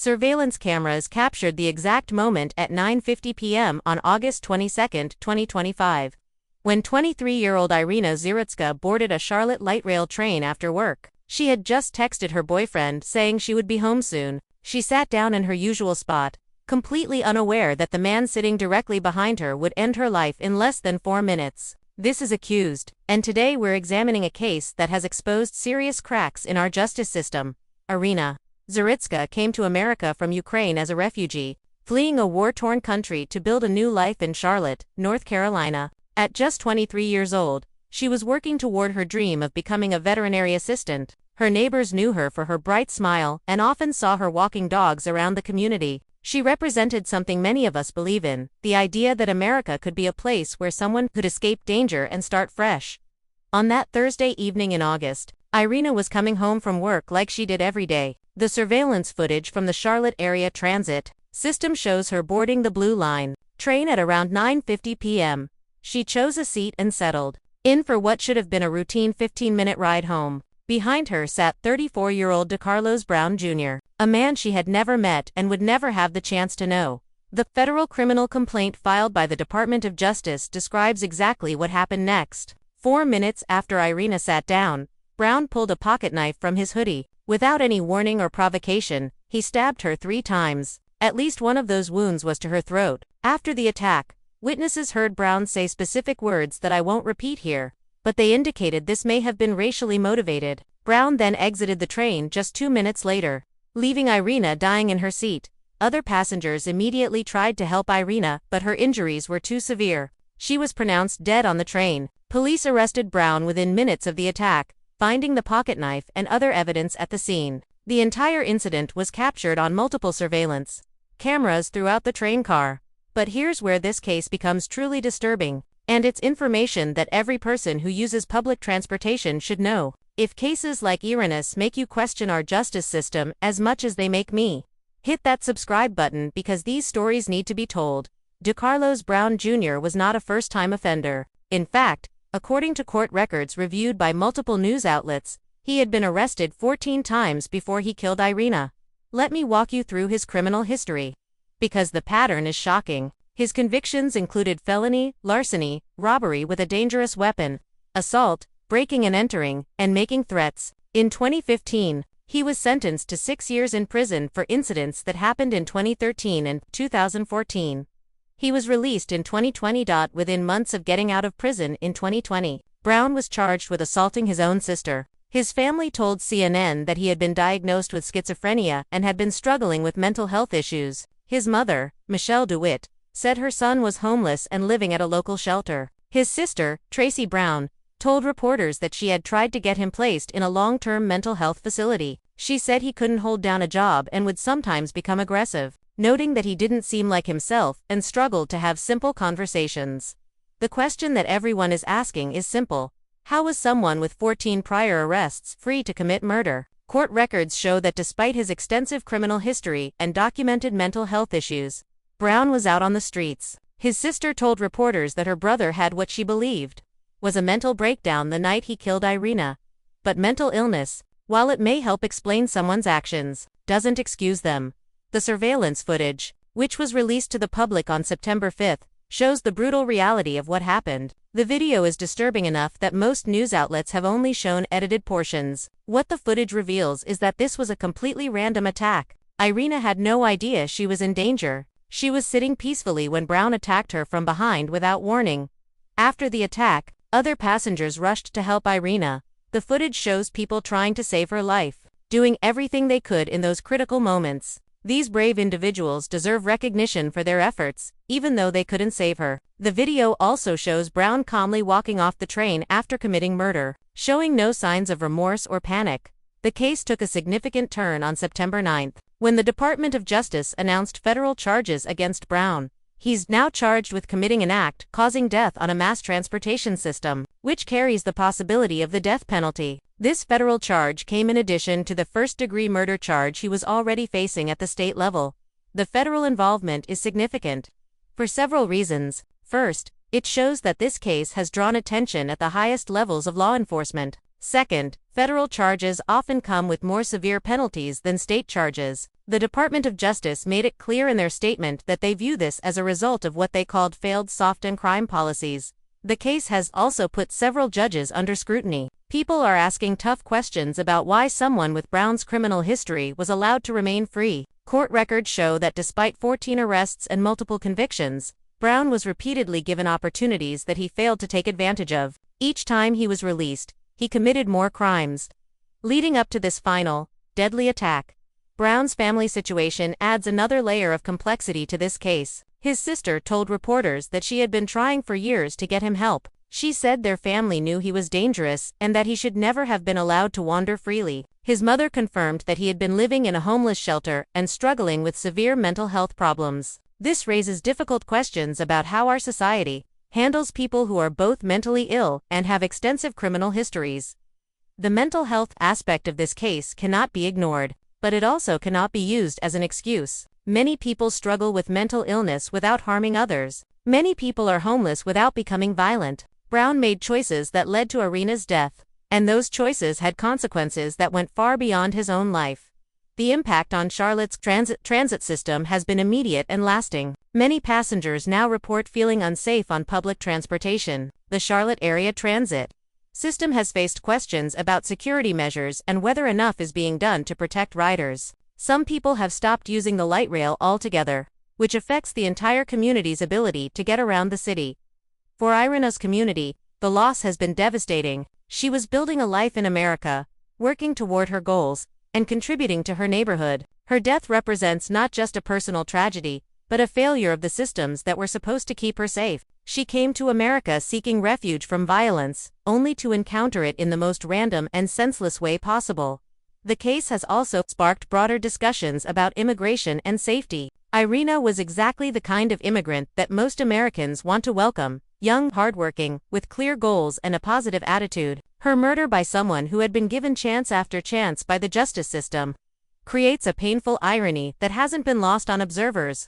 Surveillance cameras captured the exact moment at 9:50 p.m. on August 22, 2025, when 23-year-old Iryna Zarutska boarded a Charlotte light rail train after work. She had just texted her boyfriend saying she would be home soon. She sat down in her usual spot, completely unaware that the man sitting directly behind her would end her life in less than 4 minutes. This is Accused, and today we're examining a case that has exposed serious cracks in our justice system. Iryna Zarutska came to America from Ukraine as a refugee, fleeing a war-torn country to build a new life in Charlotte, North Carolina. At just 23 years old, she was working toward her dream of becoming a veterinary assistant. Her neighbors knew her for her bright smile and often saw her walking dogs around the community. She represented something many of us believe in, the idea that America could be a place where someone could escape danger and start fresh. On that Thursday evening in August, Iryna was coming home from work like she did every day. The surveillance footage from the Charlotte area transit system shows her boarding the Blue Line train at around 9:50 p.m. She chose a seat and settled in for what should have been a routine 15-minute ride home. Behind her sat 34-year-old DeCarlos Brown Jr., a man she had never met and would never have the chance to know. The federal criminal complaint filed by the Department of Justice describes exactly what happened next. 4 minutes after Iryna sat down, Brown pulled a pocketknife from his hoodie. Without any warning or provocation, he stabbed her 3 times. At least one of those wounds was to her throat. After the attack, witnesses heard Brown say specific words that I won't repeat here, but they indicated this may have been racially motivated. Brown then exited the train just 2 minutes later, leaving Iryna dying in her seat. Other passengers immediately tried to help Iryna, but her injuries were too severe. She was pronounced dead on the train. Police arrested Brown within minutes of the attack, finding the pocketknife and other evidence at the scene. The entire incident was captured on multiple surveillance cameras throughout the train car. But here's where this case becomes truly disturbing, and it's information that every person who uses public transportation should know. If cases like Iryna's make you question our justice system as much as they make me, hit that subscribe button because these stories need to be told. DeCarlos Brown Jr. was not a first-time offender. In fact, according to court records reviewed by multiple news outlets, he had been arrested 14 times before he killed Iryna. Let me walk you through his criminal history, because the pattern is shocking. His convictions included felony, larceny, robbery with a dangerous weapon, assault, breaking and entering, and making threats. In 2015, he was sentenced to 6 years in prison for incidents that happened in 2013 and 2014. He was released in 2020. Within months of getting out of prison in 2020, Brown was charged with assaulting his own sister. His family told CNN that he had been diagnosed with schizophrenia and had been struggling with mental health issues. His mother, Michelle DeWitt, said her son was homeless and living at a local shelter. His sister, Tracy Brown, told reporters that she had tried to get him placed in a long-term mental health facility. She said he couldn't hold down a job and would sometimes become aggressive, noting that he didn't seem like himself and struggled to have simple conversations. The question that everyone is asking is simple. How was someone with 14 prior arrests free to commit murder? Court records show that despite his extensive criminal history and documented mental health issues, Brown was out on the streets. His sister told reporters that her brother had what she believed was a mental breakdown the night he killed Iryna. But mental illness, while it may help explain someone's actions, doesn't excuse them. The surveillance footage, which was released to the public on September 5, shows the brutal reality of what happened. The video is disturbing enough that most news outlets have only shown edited portions. What the footage reveals is that this was a completely random attack. Iryna had no idea she was in danger. She was sitting peacefully when Brown attacked her from behind without warning. After the attack, other passengers rushed to help Iryna. The footage shows people trying to save her life, doing everything they could in those critical moments. These brave individuals deserve recognition for their efforts, even though they couldn't save her. The video also shows Brown calmly walking off the train after committing murder, showing no signs of remorse or panic. The case took a significant turn on September 9, when the Department of Justice announced federal charges against Brown. He's now charged with committing an act causing death on a mass transportation system, which carries the possibility of the death penalty. This federal charge came in addition to the first-degree murder charge he was already facing at the state level. The federal involvement is significant for several reasons. First, it shows that this case has drawn attention at the highest levels of law enforcement. Second, federal charges often come with more severe penalties than state charges. The Department of Justice made it clear in their statement that they view this as a result of what they called failed soft and crime policies. The case has also put several judges under scrutiny. People are asking tough questions about why someone with Brown's criminal history was allowed to remain free. Court records show that despite 14 arrests and multiple convictions, Brown was repeatedly given opportunities that he failed to take advantage of. Each time he was released, he committed more crimes. Leading up to this final, deadly attack, Brown's family situation adds another layer of complexity to this case. His sister told reporters that she had been trying for years to get him help. She said their family knew he was dangerous and that he should never have been allowed to wander freely. His mother confirmed that he had been living in a homeless shelter and struggling with severe mental health problems. This raises difficult questions about how our society handles people who are both mentally ill and have extensive criminal histories. The mental health aspect of this case cannot be ignored, but it also cannot be used as an excuse. Many people struggle with mental illness without harming others. Many people are homeless without becoming violent. Brown made choices that led to Iryna's death, and those choices had consequences that went far beyond his own life. The impact on Charlotte's transit system has been immediate and lasting. Many passengers now report feeling unsafe on public transportation. The Charlotte area transit system has faced questions about security measures and whether enough is being done to protect riders. Some people have stopped using the light rail altogether, which affects the entire community's ability to get around the city. For Iryna's community, the loss has been devastating. She was building a life in America, working toward her goals, and contributing to her neighborhood. Her death represents not just a personal tragedy, but a failure of the systems that were supposed to keep her safe. She came to America seeking refuge from violence, only to encounter it in the most random and senseless way possible. The case has also sparked broader discussions about immigration and safety. Iryna was exactly the kind of immigrant that most Americans want to welcome: young, hardworking, with clear goals and a positive attitude. Her murder by someone who had been given chance after chance by the justice system creates a painful irony that hasn't been lost on observers.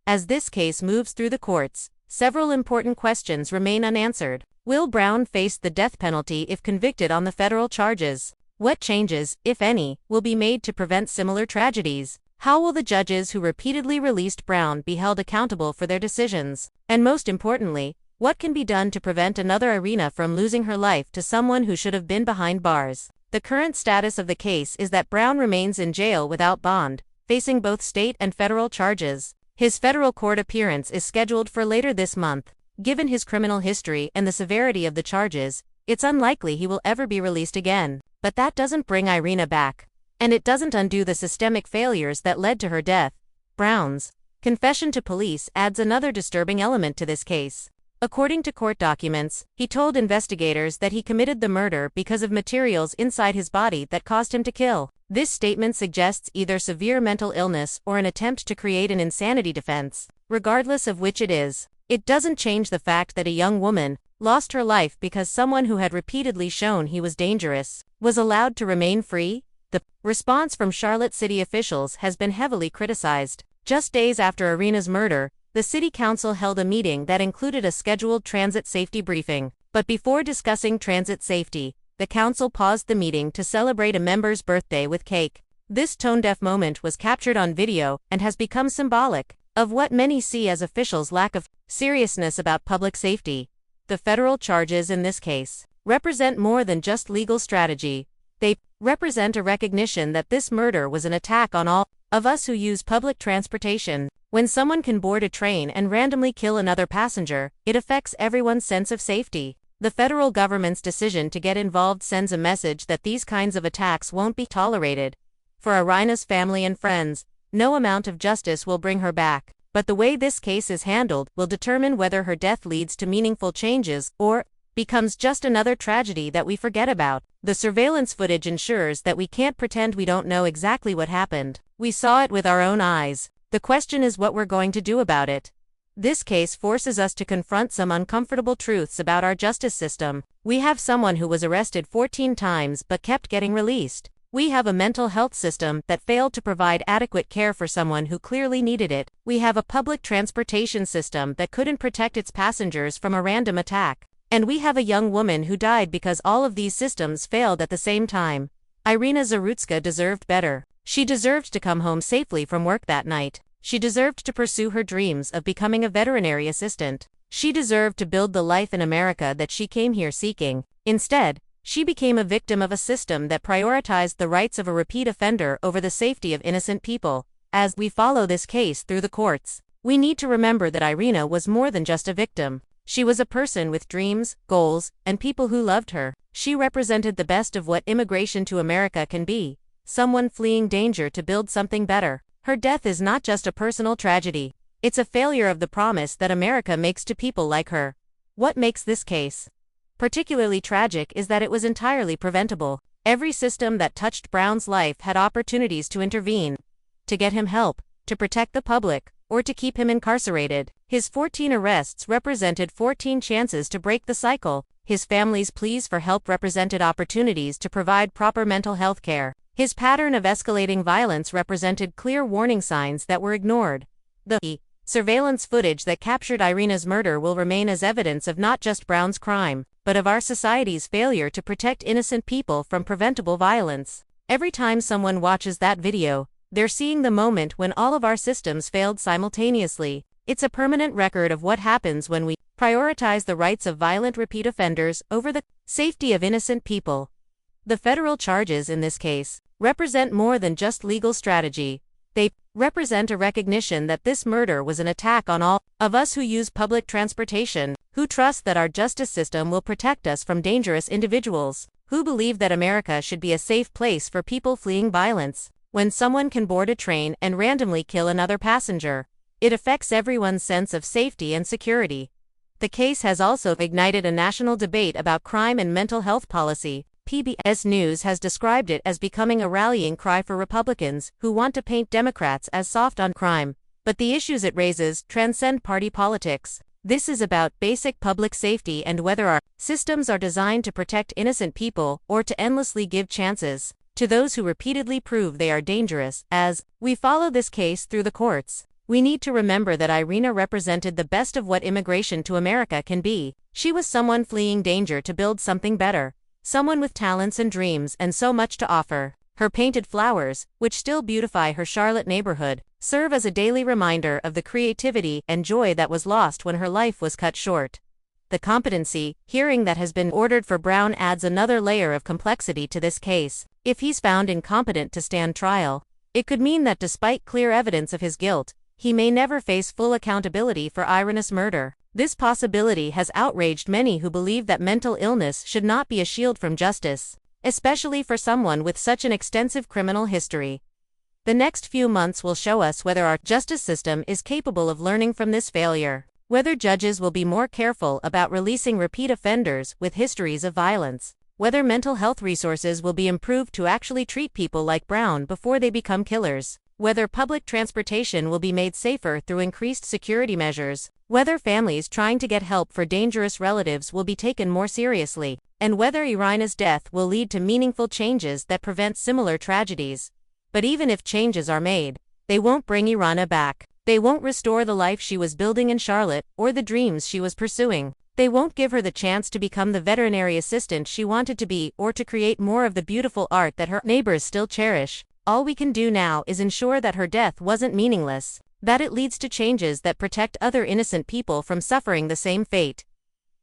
As this case moves through the courts, several important questions remain unanswered. Will Brown face the death penalty if convicted on the federal charges? What changes, if any, will be made to prevent similar tragedies? How will the judges who repeatedly released Brown be held accountable for their decisions? And most importantly, what can be done to prevent another Iryna from losing her life to someone who should have been behind bars? The current status of the case is that Brown remains in jail without bond, facing both state and federal charges. His federal court appearance is scheduled for later this month. Given his criminal history and the severity of the charges, it's unlikely he will ever be released again. But that doesn't bring Iryna back. And it doesn't undo the systemic failures that led to her death. Brown's confession to police adds another disturbing element to this case. According to court documents, he told investigators that he committed the murder because of materials inside his body that caused him to kill. This statement suggests either severe mental illness or an attempt to create an insanity defense. Regardless of which it is, it doesn't change the fact that a young woman lost her life because someone who had repeatedly shown he was dangerous was allowed to remain free. The response from Charlotte city officials has been heavily criticized. Just days after Iryna's murder, the city council held a meeting that included a scheduled transit safety briefing. But before discussing transit safety, the council paused the meeting to celebrate a member's birthday with cake. This tone-deaf moment was captured on video and has become symbolic of what many see as officials' lack of seriousness about public safety. The federal charges in this case represent more than just legal strategy. They represent a recognition that this murder was an attack on all of us who use public transportation. When someone can board a train and randomly kill another passenger, it affects everyone's sense of safety. The federal government's decision to get involved sends a message that these kinds of attacks won't be tolerated. For Iryna's family and friends, no amount of justice will bring her back. But the way this case is handled will determine whether her death leads to meaningful changes or becomes just another tragedy that we forget about. The surveillance footage ensures that we can't pretend we don't know exactly what happened. We saw it with our own eyes. The question is what we're going to do about it. This case forces us to confront some uncomfortable truths about our justice system. We have someone who was arrested 14 times but kept getting released. We have a mental health system that failed to provide adequate care for someone who clearly needed it. We have a public transportation system that couldn't protect its passengers from a random attack. And we have a young woman who died because all of these systems failed at the same time. Iryna Zarutska deserved better. She deserved to come home safely from work that night. She deserved to pursue her dreams of becoming a veterinary assistant. She deserved to build the life in America that she came here seeking. Instead, she became a victim of a system that prioritized the rights of a repeat offender over the safety of innocent people. As we follow this case through the courts, we need to remember that Iryna was more than just a victim. She was a person with dreams, goals, and people who loved her. She represented the best of what immigration to America can be, someone fleeing danger to build something better. Her death is not just a personal tragedy. It's a failure of the promise that America makes to people like her. What makes this case particularly tragic is that it was entirely preventable. Every system that touched Brown's life had opportunities to intervene, to get him help, to protect the public, or to keep him incarcerated. His 14 arrests represented 14 chances to break the cycle. His family's pleas for help represented opportunities to provide proper mental health care. His pattern of escalating violence represented clear warning signs that were ignored. The surveillance footage that captured Iryna's murder will remain as evidence of not just Brown's crime, but of our society's failure to protect innocent people from preventable violence. Every time someone watches that video, they're seeing the moment when all of our systems failed simultaneously. It's a permanent record of what happens when we prioritize the rights of violent repeat offenders over the safety of innocent people. The federal charges in this case represent more than just legal strategy. They represent a recognition that this murder was an attack on all of us who use public transportation, who trust that our justice system will protect us from dangerous individuals, who believe that America should be a safe place for people fleeing violence. When someone can board a train and randomly kill another passenger, it affects everyone's sense of safety and security. The case has also ignited a national debate about crime and mental health policy. PBS News has described it as becoming a rallying cry for Republicans who want to paint Democrats as soft on crime. But the issues it raises transcend party politics. This is about basic public safety and whether our systems are designed to protect innocent people or to endlessly give chances to those who repeatedly prove they are dangerous. As we follow this case through the courts, we need to remember that Iryna represented the best of what immigration to America can be. She was someone fleeing danger to build something better. Someone with talents and dreams and so much to offer. Her painted flowers, which still beautify her Charlotte neighborhood, serve as a daily reminder of the creativity and joy that was lost when her life was cut short. The competency hearing that has been ordered for Brown adds another layer of complexity to this case. If he's found incompetent to stand trial, it could mean that despite clear evidence of his guilt, he may never face full accountability for Iryna's murder. This possibility has outraged many who believe that mental illness should not be a shield from justice, especially for someone with such an extensive criminal history. The next few months will show us whether our justice system is capable of learning from this failure, whether judges will be more careful about releasing repeat offenders with histories of violence, whether mental health resources will be improved to actually treat people like Brown before they become killers, whether public transportation will be made safer through increased security measures, whether families trying to get help for dangerous relatives will be taken more seriously, and whether Iryna's death will lead to meaningful changes that prevent similar tragedies. But even if changes are made, they won't bring Iryna back. They won't restore the life she was building in Charlotte or the dreams she was pursuing. They won't give her the chance to become the veterinary assistant she wanted to be or to create more of the beautiful art that her neighbors still cherish. All we can do now is ensure that her death wasn't meaningless, that it leads to changes that protect other innocent people from suffering the same fate.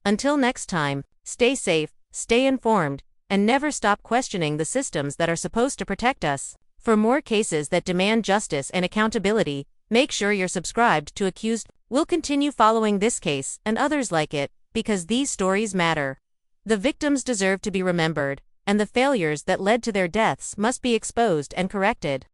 Until next time, stay safe, stay informed, and never stop questioning the systems that are supposed to protect us. For more cases that demand justice and accountability, make sure you're subscribed to Accused. We'll continue following this case and others like it, because these stories matter. The victims deserve to be remembered, and the failures that led to their deaths must be exposed and corrected.